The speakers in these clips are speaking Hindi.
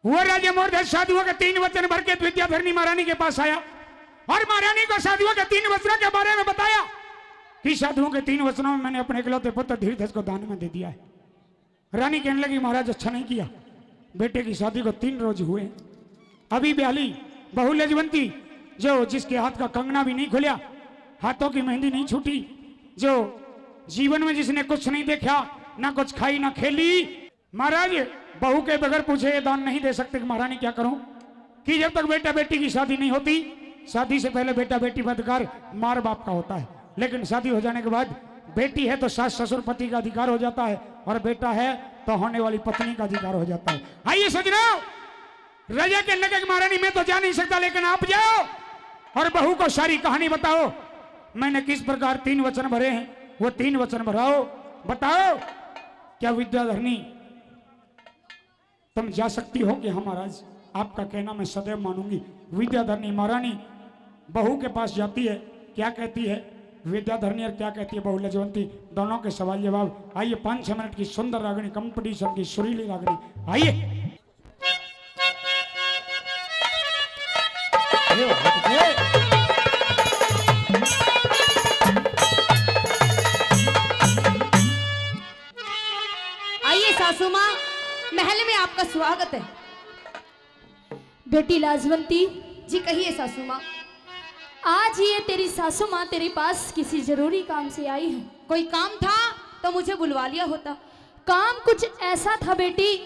वो राजा मोरध्वज साधुओं के 3 वचन भर के विद्याधरणी महारानी के पास आया और महारानी को साधुओं के 3 वचनों के बारे में बताया कि साधुओं के 3 वचनों में मैंने अपने इकलौते पुत्र धीरधज को दान में दे दिया है। रानी कहने लगी महाराज अच्छा नहीं किया, बेटे की शादी को 3 रोज हुए, अभी ब्याली बहु लजवंती जो जिसके हाथ का कंगना भी नहीं खुला, हाथों की मेहंदी नहीं छूटी, जो जीवन में जिसने कुछ नहीं देखा, ना कुछ खाई ना खेली। महाराज बहू के बगैर पूछे दान नहीं दे सकते। महारानी क्या करूं कि जब तक बेटा बेटी की शादी नहीं होती, शादी से पहले बेटा बेटी का अधिकार मार बाप का होता है, लेकिन शादी हो जाने के बाद बेटी है तो सास ससुर पति का अधिकार हो जाता है और बेटा है तो होने वाली पत्नी का अधिकार हो जाता है। आइए सजनाओ, राजा के लगे महारानी मैं तो जा नहीं सकता, लेकिन आप जाओ और बहू को सारी कहानी बताओ, मैंने किस प्रकार 3 वचन भरे हैं वो 3 वचन भराओ, बताओ क्या विद्याधरणी तुम जा सकती हो कि हाँ महाराज आपका कहना मैं सदैव मानूंगी। विद्याधरणी महारानी बहू के पास जाती है, क्या कहती है विद्याधरणी और क्या कहती है बहू लजवंती, दोनों के सवाल जवाब। आइए 5-6 मिनट की सुंदर रागनी कंपटीशन की सुरीली रागनी, आइए। आइए सासू माँ, महल में आपका स्वागत है। बेटी लाजवंती जी कहिए सासू माँ। आज ये तेरी सासू माँ तेरे पास किसी जरूरी काम से आई है। कोई काम था तो मुझे बुलवा लिया होता। काम कुछ ऐसा था बेटी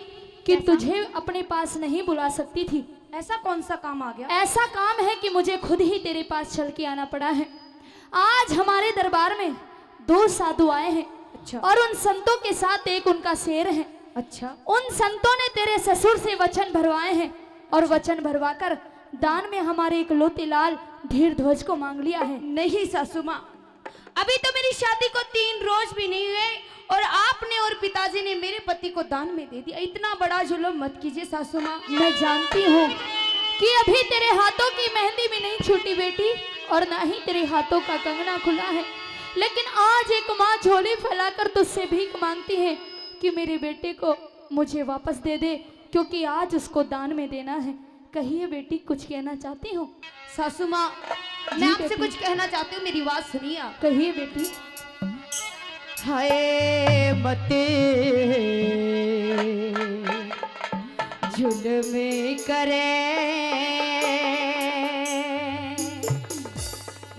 कि तुझे अपने पास नहीं बुला सकती थी। ऐसा कौन सा काम आ गया? ऐसा काम है कि मुझे खुद ही तेरे पास चल के आना पड़ा है। आज हमारे दरबार में 2 साधु आए हैं। अच्छा। और उन संतों के साथ एक उनका शेर है। अच्छा। उन संतों ने तेरे ससुर से वचन भरवाए हैं और वचन भरवाकर दान में हमारे इकलौते लाल धीरध्वज को मांग लिया है। नहीं सासू माँ, अभी तो मेरी शादी को 3 रोज भी नहीं हुए और आपने और पिताजी ने मेरे पति को दान में दे दिया। इतना बड़ा जुल्म मत कीजिए सासू माँ। मैं जानती हूँ कि अभी तेरे हाथों की मेहंदी भी नहीं छूटी बेटी, और ना ही तेरे हाथों का कंगना खुला है, लेकिन आज एक माँ झोली फैलाकर तुझसे भीख मांगती है कि मेरे बेटे को मुझे वापस दे दे, क्योंकि आज उसको दान में देना है। कहिए बेटी, कुछ कहना चाहती हो? सासू माँ, मैं आपसे कुछ कहना चाहती हूँ, मेरी बात सुनिए आप। कहिए बेटी। हाय मते जुल्म करे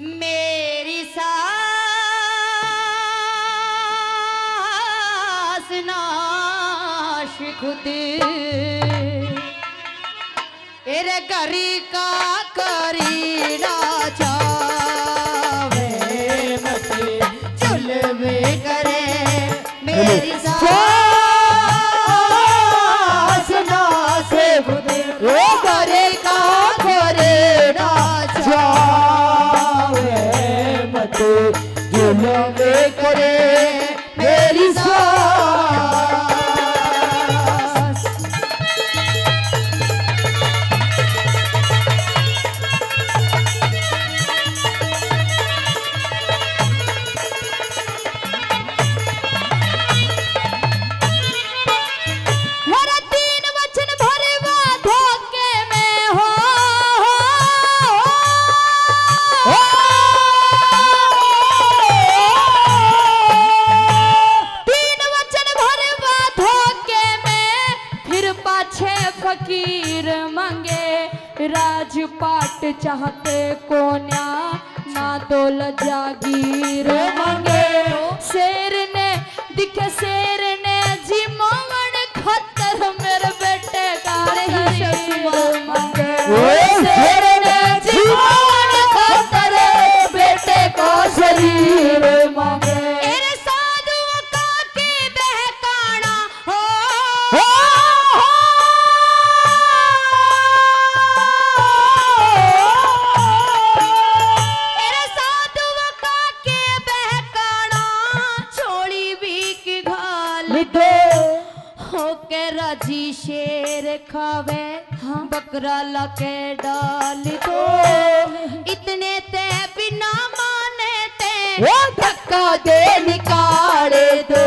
मेरी सास नाश खुद तेरे करी का करी ना चावे मते जुल्म करे मेरी सास नाश खुद करे का करे ना चावे मते जुल्म करे मेरी सास। फकीर मंगे राजपाट चाहते कोन्या ना दौलत जागीर मंगे। शेर ने दिखे शेर ने जी मोवन खतर मेरे बेटे का शरीर मंगे। शेर ने जी मोवन खतर बेटे का शरीर मंगे। राजी शेर खावे हाँ? बकरा लाके डाल दो इतने ते बिना माने ते धक्का दे निकाले दो।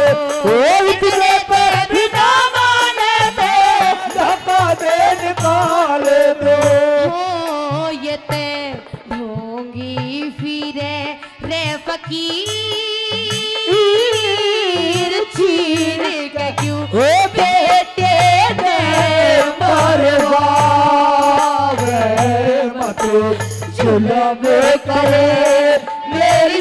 इतने ते बिना माने ते धक्का दे जुल्म करे मेरी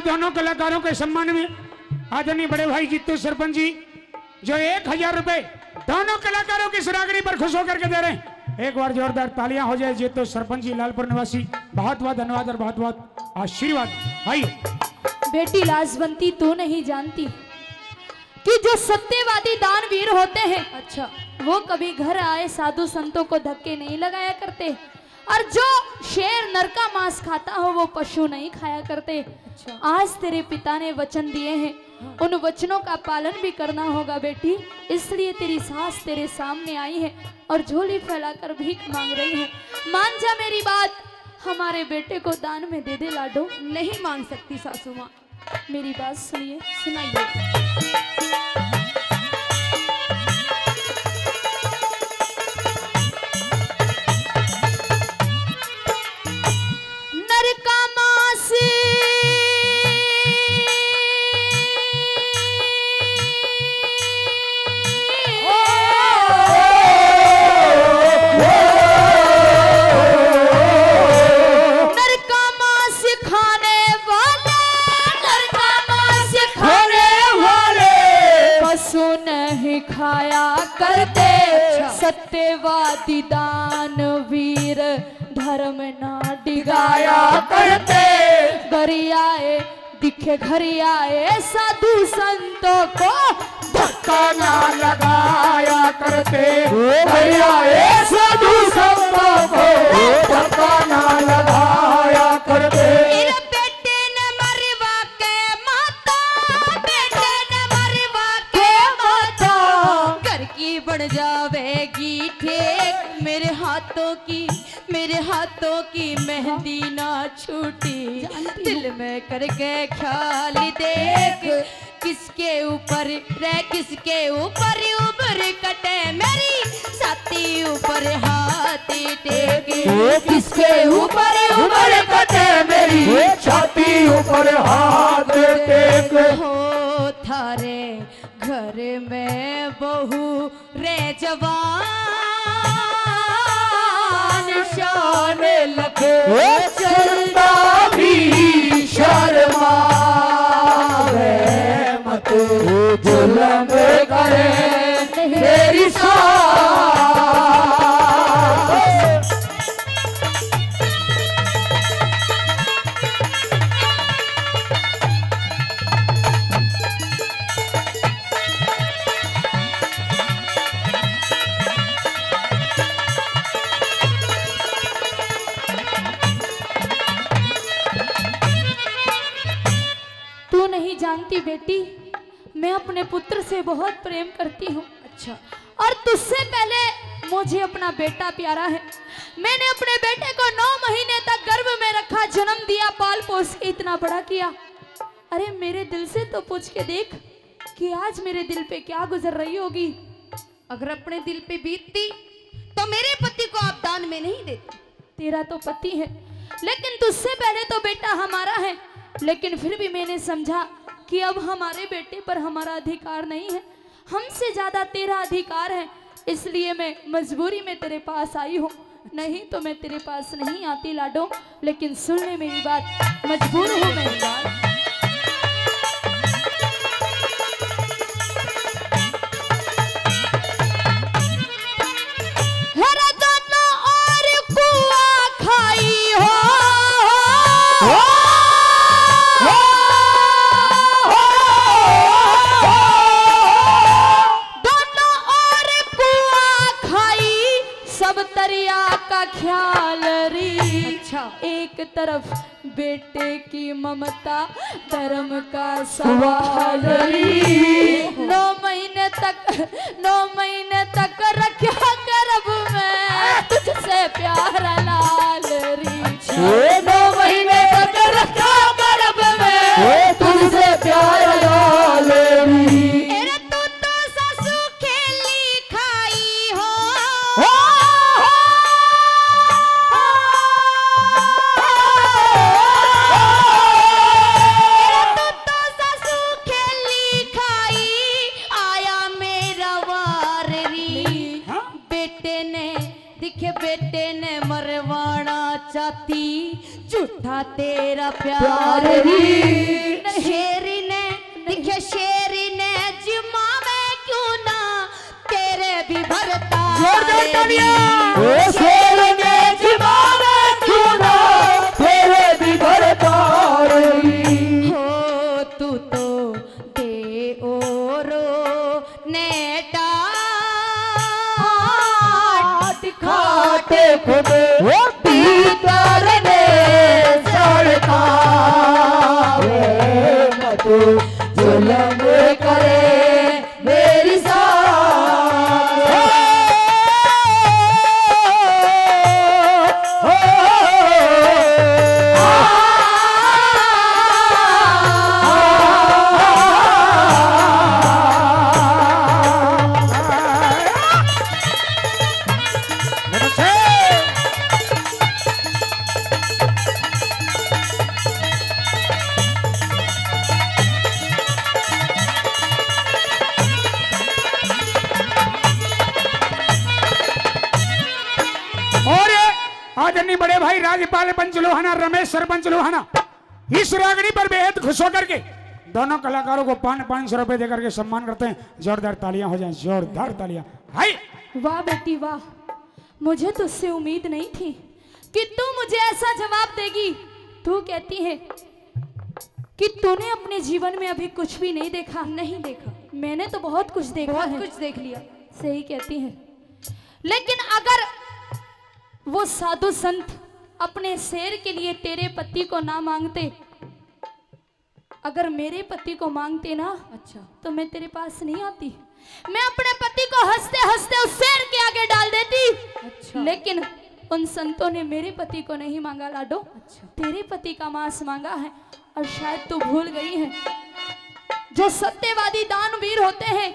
दोनों कलाकारों के सम्मान में आदरणीय बड़े भाई जीतू सरपंच जी जो 1000 रुपए दोनों कलाकारों की सरागरी पर खुश होकर के दे रहे हैं। एक बार जोरदार तालियां हो जाए जीतू सरपंच जी लालपुर निवासी, बहुत बहुत धन्यवाद और बहुत बहुत आशीर्वाद। भाई बेटी लाजवंती तू नहीं जानती कि जो सत्यवादी दानवीर होते हैं, अच्छा, वो कभी घर आए साधु संतों को धक्के नहीं लगाया करते, और जो शेर नर का मांस खाता हो वो पशु नहीं खाया करते। अच्छा। आज तेरे पिता ने वचन दिए हैं, उन वचनों का पालन भी करना होगा बेटी, इसलिए तेरी सास तेरे सामने आई है और झोली फैलाकर भीख मांग रही है। मान जा मेरी बात, हमारे बेटे को दान में दे दे लाडो। नहीं मांग सकती सासू माँ। मेरी बात सुनिए, सुनाइए। सत्यवादी दानवीर धर्म ना डिगाया करते, गरियाए दिखे घरियाए साधु संतों को धक्का ना लगाया करते, गरियाए साधु संतों को धक्का ना लगाया करते। बेटे न मरवा के माता, बेटे न मरवा के माता, घर की बढ़ जावेगी ठेक, मेरे हाथों की मेहंदी ना छूटी, दिल में करके ख्याल देख, किसके ऊपर उबर कटे मेरी छाती ऊपर हाथ टेक, किसके ऊपर उबर कटे मेरी छाती ऊपर हाथ टेक। हो थारे घर में बहू रे जवान शान लगे चंदा भी शर्मा मत जुल्म करे मेरी जानती बेटी, मैं अपने पुत्र से बहुत प्रेम करती हूँ। अच्छा, और तुझसे पहले मुझे अपना बेटा प्यारा है। मैंने अपने बेटे को 9 महीने तक गर्भ में रखा, जन्म दिया, पाल पोस के इतना बड़ा किया। अरे मेरे दिल से तो पूछ के देख कि आज मेरे दिल पे क्या गुजर रही होगी। अगर अपने दिल पे बीतती तो मेरे पति को आप दान में नहीं देते। तेरा तो पति है, लेकिन तुझसे पहले तो बेटा हमारा है। लेकिन फिर भी मैंने समझा कि अब हमारे बेटे पर हमारा अधिकार नहीं है, हमसे ज्यादा तेरा अधिकार है, इसलिए मैं मजबूरी में तेरे पास आई हूँ। नहीं तो मैं तेरे पास नहीं आती लाडो, लेकिन सुन ले मेरी बात, मजबूर हूँ मैं यार। एक तरफ बेटे की ममता, धर्म का सवाल, 9 महीने तक रखा गर्भ में तुझसे प्यार लाल। बेटे ने मरवाना चाहती झूठा तेरा प्यार शेरी ने दिखे शेरी ने जिमावे क्यों ना तेरे भी भरता शेर ने जिमावे क्यों ना तेरे भी भरता हो तू तो दे ओरो नेटा खाते खुद पीतर ने सड़का मत जुल्म करे मेरी आदरणीय बड़े भाई राजपाल पंचलोहाना रमेश सरपंच लोहाना इस रागनी पर बेहद खुश होकर के दोनों कलाकारों को 500 रुपए देकर के सम्मान करते हैं। जोरदार तालियां हो जाएं, जोरदार तालियां। हाय वाह बेटी वाह, मुझे तुझसे उम्मीद नहीं थी कि तू मुझे ऐसा जवाब देगी। तू कहती है कि तूने अपने जीवन में अभी कुछ भी नहीं देखा। नहीं देखा, मैंने तो बहुत कुछ देखा, बहुत कुछ देख लिया। सही कहती है, लेकिन अगर वो साधु संत अपने शेर के लिए तेरे पति को ना मांगते, अगर मेरे पति को मांगते ना, अच्छा, तो मैं तेरे पास नहीं आती। मैं अपने पति को हंसते हंसते उस शेर के आगे डाल देती। अच्छा। लेकिन उन संतों ने मेरे पति को नहीं मांगा लाडो। अच्छा। तेरे पति का मांस मांगा है। और शायद तू भूल गई है, जो सत्यवादी दानवीर होते हैं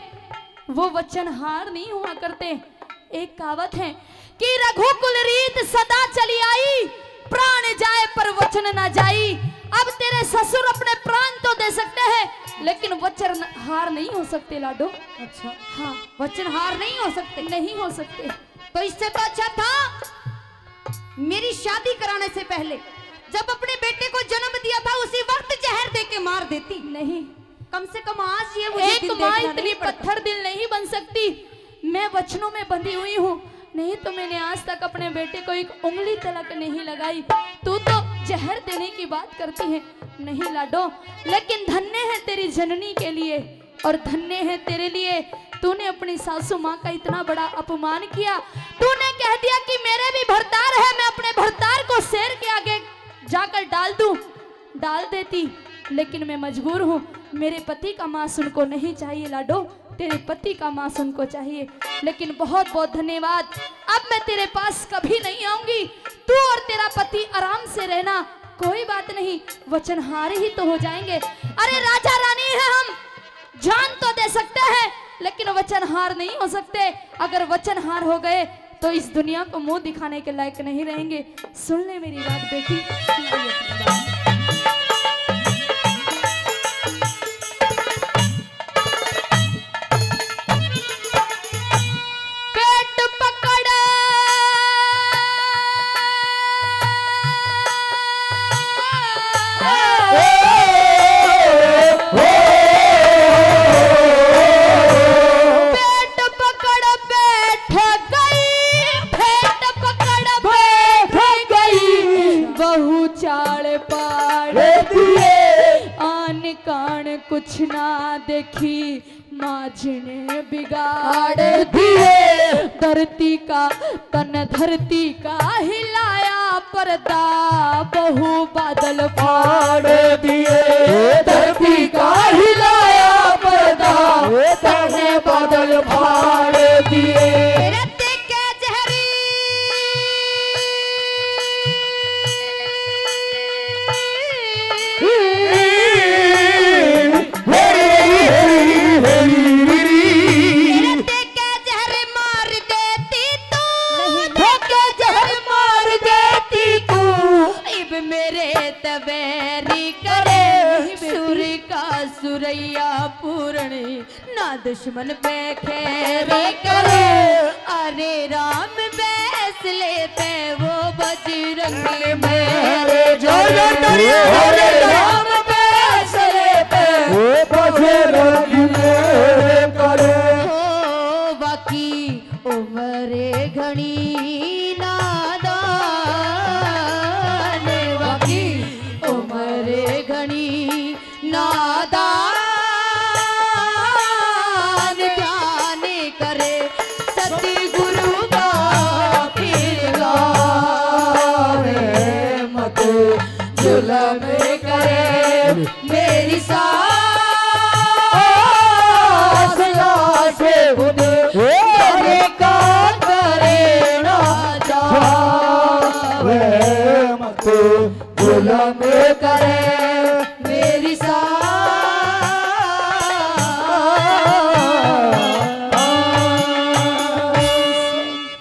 वो वचनहार नहीं हुआ करते। एक कहावत है कि रघुकुल रीत सदा चली आई, प्राण जाए पर वचन ना जाई। अब तेरे ससुर अपने प्राण तो दे सकते हैं लेकिन वचन हार नहीं हो सकते लाडो। अच्छा हाँ, वचन हार नहीं हो सकते, नहीं हो सकते। तो इससे तो अच्छा था मेरी शादी कराने से पहले जब अपने बेटे को जन्म दिया था उसी वक्त जहर दे के मार देती। नहीं, कम से कम आज ये मुझे एक माँ इतनी पत्थर दिल नहीं बन सकती। मैं वचनों में बंधी हुई हूँ, नहीं तो मैंने आज तक अपने बेटे को एक उंगली तलक नहीं लगाई। तू तो जहर देने की बात करती है। नहीं लाडो, लेकिन धन्य है तेरी जननी के लिए और धन्य है तेरे लिए। तूने अपनी सासू माँ का इतना बड़ा अपमान किया। तूने कह दिया कि मेरे भी भरतार है, मैं अपने भरतार को शेर के आगे जाकर डाल दूं। डाल देती, लेकिन मैं मजबूर हूँ। मेरे पति का मांस उनको नहीं चाहिए लाडो, तेरे पति का मांस उनको चाहिए। लेकिन बहुत बहुत धन्यवाद, अब मैं तेरे पास कभी नहीं आऊंगी। तू और तेरा पति आराम से रहना, कोई बात नहीं, वचनहार ही तो हो जाएंगे। अरे राजा रानी है हम, जान तो दे सकते हैं लेकिन वचनहार नहीं हो सकते। अगर वचनहार हो गए तो इस दुनिया को मुंह दिखाने के लायक नहीं रहेंगे। सुन ले मेरी बात बेटी, सुन ले अपनी बात। कुछ ना देखी माझने बिगाड़ दिए। धरती का तन धरती का हिलाया पर्दा, बहु बादल फाड़ दिए। धरती का हिलाया पर्दा, तने बादल फाड़ दिए। सुरैया पूर्णी ना दुश्मन पे खेरे करे। अरे राम फैसले पे वो बजरंगी मेरे राम फैसले पे वो बजरंगी मेरे करे। हो बाकी उम्रे घनी नादान, बाकी उम्रे घनी नादान, ध्यान करे सतगुरु का फिर गावे मत जुल्म करे मेरी सास से खुदे मेरे का करे ना जावे मत जुल्म करे